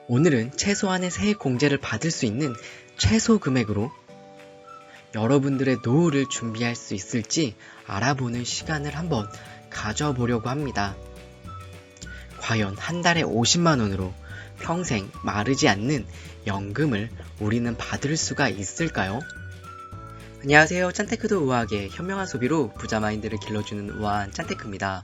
오늘은 최소한의 세액 공제를 받을 수 있는 최소 금액으로 여러분들의 노후를 준비할 수 있을지 알아보는 시간을 한번 가져보려고 합니다. 과연 한 달에 50만 원으로 평생 마르지 않는 연금을 우리는 받을 수가 있을까요? 안녕하세요. 짠테크도 우아하게 현명한 소비로 부자 마인드를 길러주는 우아한 짠테크입니다.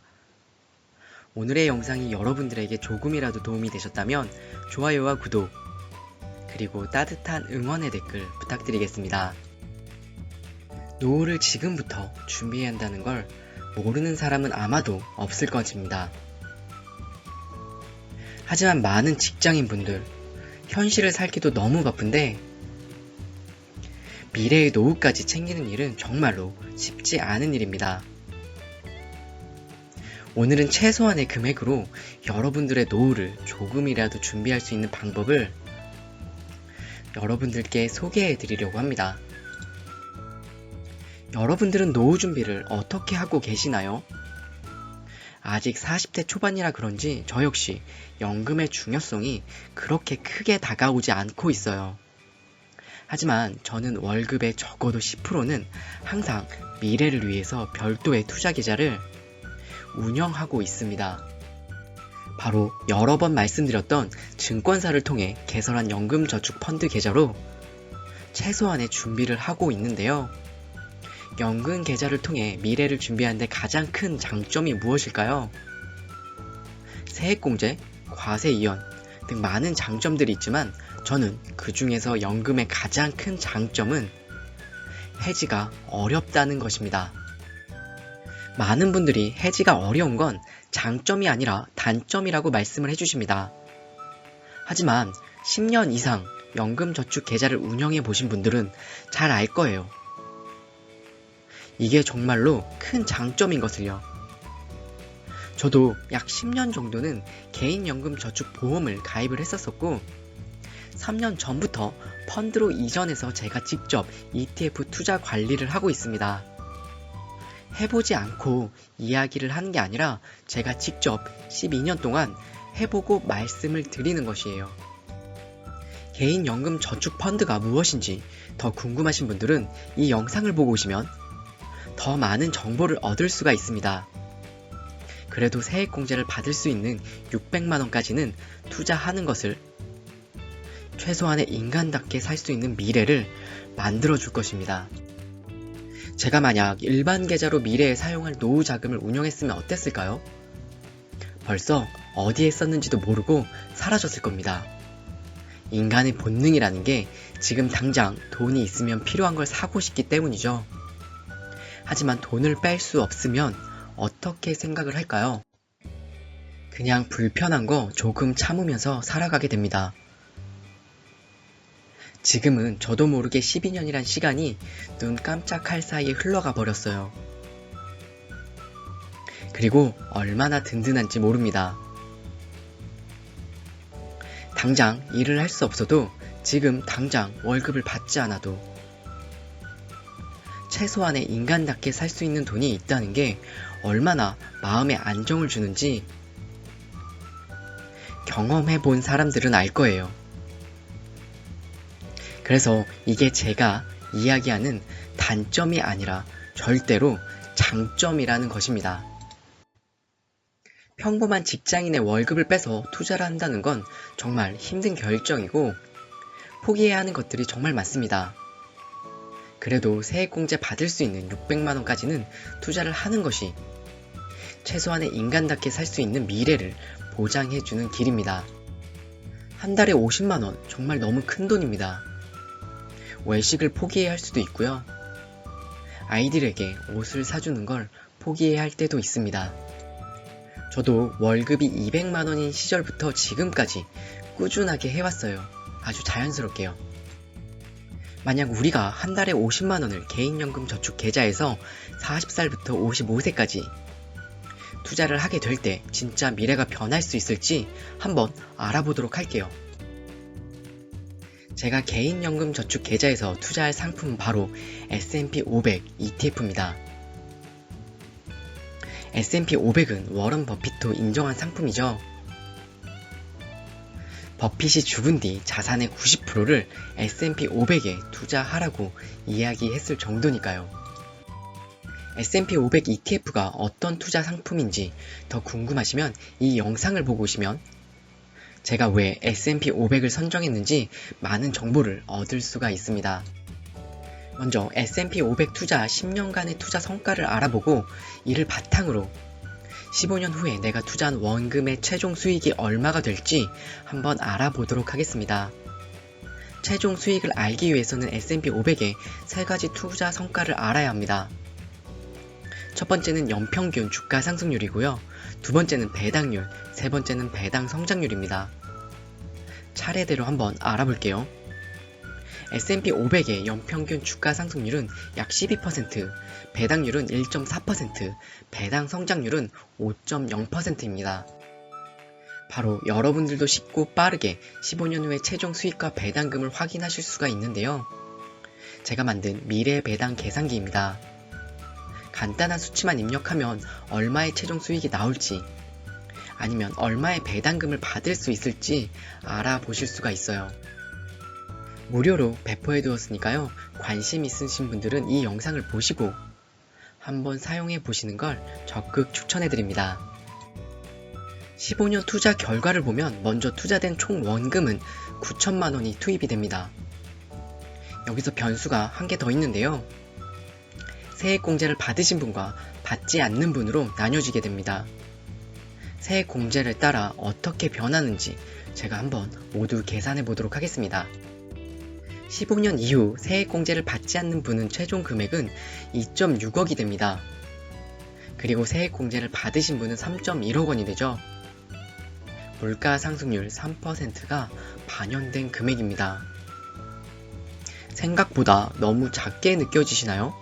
오늘의 영상이 여러분들에게 조금이라도 도움이 되셨다면 좋아요와 구독, 그리고 따뜻한 응원의 댓글 부탁드리겠습니다. 노후를 지금부터 준비해야 한다는 걸 모르는 사람은 아마도 없을 것입니다. 하지만 많은 직장인분들, 현실을 살기도 너무 바쁜데 미래의 노후까지 챙기는 일은 정말로 쉽지 않은 일입니다. 오늘은 최소한의 금액으로 여러분들의 노후를 조금이라도 준비할 수 있는 방법을 여러분들께 소개해 드리려고 합니다. 여러분들은 노후 준비를 어떻게 하고 계시나요? 아직 40대 초반이라 그런지 저 역시 연금의 중요성이 그렇게 크게 다가오지 않고 있어요. 하지만 저는 월급의 적어도 10%는 항상 미래를 위해서 별도의 투자 계좌를 운영하고 있습니다. 바로 여러 번 말씀드렸던 증권사를 통해 개설한 연금저축펀드 계좌로 최소한의 준비를 하고 있는데요. 연금 계좌를 통해 미래를 준비하는데 가장 큰 장점이 무엇일까요? 세액공제, 과세이연 등 많은 장점들이 있지만 저는 그 중에서 연금의 가장 큰 장점은 해지가 어렵다는 것입니다. 많은 분들이 해지가 어려운 건 장점이 아니라 단점이라고 말씀을 해주십니다. 하지만 10년 이상 연금저축 계좌를 운영해 보신 분들은 잘 알 거예요. 이게 정말로 큰 장점인 것을요. 저도 약 10년 정도는 개인연금저축보험을 가입을 했었었고 3년 전부터 펀드로 이전해서 제가 직접 ETF 투자 관리를 하고 있습니다. 해보지 않고 이야기를 하는 게 아니라 제가 직접 12년 동안 해보고 말씀을 드리는 것이에요. 개인연금 저축펀드가 무엇인지 더 궁금하신 분들은 이 영상을 보고 오시면 더 많은 정보를 얻을 수가 있습니다. 그래도 세액공제를 받을 수 있는 600만원까지는 투자하는 것을 최소한의 인간답게 살 수 있는 미래를 만들어 줄 것입니다. 제가 만약 일반 계좌로 미래에 사용할 노후 자금을 운영했으면 어땠을까요? 벌써 어디에 썼는지도 모르고 사라졌을 겁니다. 인간의 본능이라는 게 지금 당장 돈이 있으면 필요한 걸 사고 싶기 때문이죠. 하지만 돈을 뺄 수 없으면 어떻게 생각을 할까요? 그냥 불편한 거 조금 참으면서 살아가게 됩니다. 지금은 저도 모르게 12년이란 시간이 눈 깜짝할 사이에 흘러가 버렸어요. 그리고 얼마나 든든한지 모릅니다. 당장 일을 할 수 없어도 지금 당장 월급을 받지 않아도 최소한의 인간답게 살 수 있는 돈이 있다는 게 얼마나 마음에 안정을 주는지 경험해 본 사람들은 알 거예요. 그래서 이게 제가 이야기하는 단점이 아니라 절대로 장점이라는 것입니다. 평범한 직장인의 월급을 빼서 투자를 한다는 건 정말 힘든 결정이고 포기해야 하는 것들이 정말 많습니다. 그래도 세액공제 받을 수 있는 600만원까지는 투자를 하는 것이 최소한의 인간답게 살 수 있는 미래를 보장해주는 길입니다. 한 달에 50만원 정말 너무 큰 돈입니다. 외식을 포기해야 할 수도 있고요. 아이들에게 옷을 사주는 걸 포기해야 할 때도 있습니다. 저도 월급이 200만원인 시절부터 지금까지 꾸준하게 해왔어요. 아주 자연스럽게요. 만약 우리가 한 달에 50만원을 개인연금 저축 계좌에서 40살부터 55세까지 투자를 하게 될 때 진짜 미래가 변할 수 있을지 한번 알아보도록 할게요. 제가 개인연금 저축 계좌에서 투자할 상품은 바로 S&P 500 ETF입니다. S&P 500은 워런 버핏도 인정한 상품이죠. 버핏이 죽은 뒤 자산의 90%를 S&P 500에 투자하라고 이야기했을 정도니까요. S&P 500 ETF가 어떤 투자 상품인지 더 궁금하시면 이 영상을 보고 오시면 제가 왜 S&P 500을 선정했는지 많은 정보를 얻을 수가 있습니다. 먼저 S&P 500 투자 10년간의 투자 성과를 알아보고 이를 바탕으로 15년 후에 내가 투자한 원금의 최종 수익이 얼마가 될지 한번 알아보도록 하겠습니다. 최종 수익을 알기 위해서는 S&P 500의 3가지 투자 성과를 알아야 합니다. 첫 번째는 연평균 주가 상승률이고요. 두 번째는 배당률, 세 번째는 배당 성장률입니다. 차례대로 한번 알아볼게요. S&P 500의 연평균 주가 상승률은 약 12%, 배당률은 1.4%, 배당 성장률은 5.0%입니다. 바로 여러분들도 쉽고 빠르게 15년 후의 최종 수익과 배당금을 확인하실 수가 있는데요. 제가 만든 미래 배당 계산기입니다. 간단한 수치만 입력하면 얼마의 최종 수익이 나올지 아니면 얼마의 배당금을 받을 수 있을지 알아보실 수가 있어요. 무료로 배포해 두었으니까요. 관심 있으신 분들은 이 영상을 보시고 한번 사용해 보시는 걸 적극 추천해 드립니다. 15년 투자 결과를 보면 먼저 투자된 총 원금은 9천만 원이 투입이 됩니다. 여기서 변수가 한 개 더 있는데요. 세액공제를 받으신 분과 받지 않는 분으로 나뉘어지게 됩니다. 세액공제를 따라 어떻게 변하는지 제가 한번 모두 계산해 보도록 하겠습니다. 15년 이후 세액공제를 받지 않는 분은 최종 금액은 2.6억이 됩니다. 그리고 세액공제를 받으신 분은 3.1억 원이 되죠. 물가 상승률 3%가 반영된 금액입니다. 생각보다 너무 작게 느껴지시나요?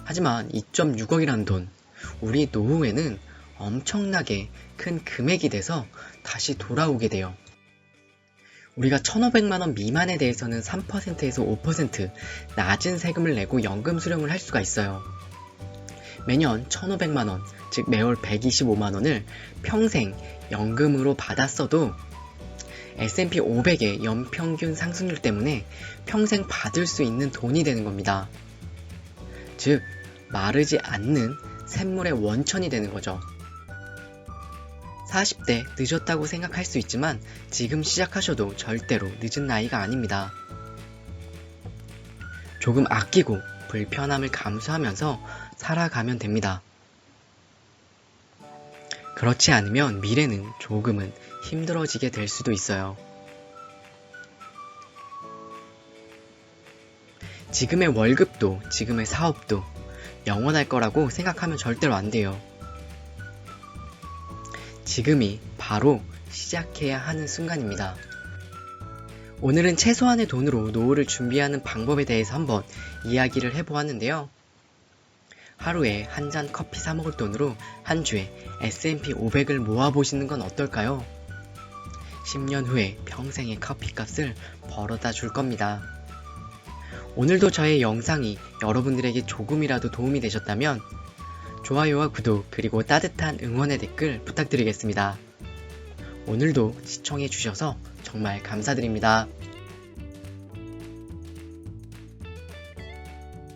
하지만 2.6억이라는 돈, 우리 노후에는 엄청나게 큰 금액이 돼서 다시 돌아오게 돼요. 우리가 1,500만원 미만에 대해서는 3%에서 5% 낮은 세금을 내고 연금 수령을 할 수가 있어요. 매년 1,500만원, 즉 매월 125만원을 평생 연금으로 받았어도 S&P 500의 연평균 상승률 때문에 평생 받을 수 있는 돈이 되는 겁니다. 즉, 마르지 않는 샘물의 원천이 되는 거죠. 40대 늦었다고 생각할 수 있지만 지금 시작하셔도 절대로 늦은 나이가 아닙니다. 조금 아끼고 불편함을 감수하면서 살아가면 됩니다. 그렇지 않으면 미래는 조금은 힘들어지게 될 수도 있어요. 지금의 월급도 지금의 사업도 영원할 거라고 생각하면 절대로 안 돼요. 지금이 바로 시작해야 하는 순간입니다. 오늘은 최소한의 돈으로 노후를 준비하는 방법에 대해서 한번 이야기를 해보았는데요. 하루에 한 잔 커피 사 먹을 돈으로 한 주에 S&P 500을 모아보시는 건 어떨까요? 10년 후에 평생의 커피값을 벌어다 줄 겁니다. 오늘도 저의 영상이 여러분들에게 조금이라도 도움이 되셨다면 좋아요와 구독 그리고 따뜻한 응원의 댓글 부탁드리겠습니다. 오늘도 시청해주셔서 정말 감사드립니다.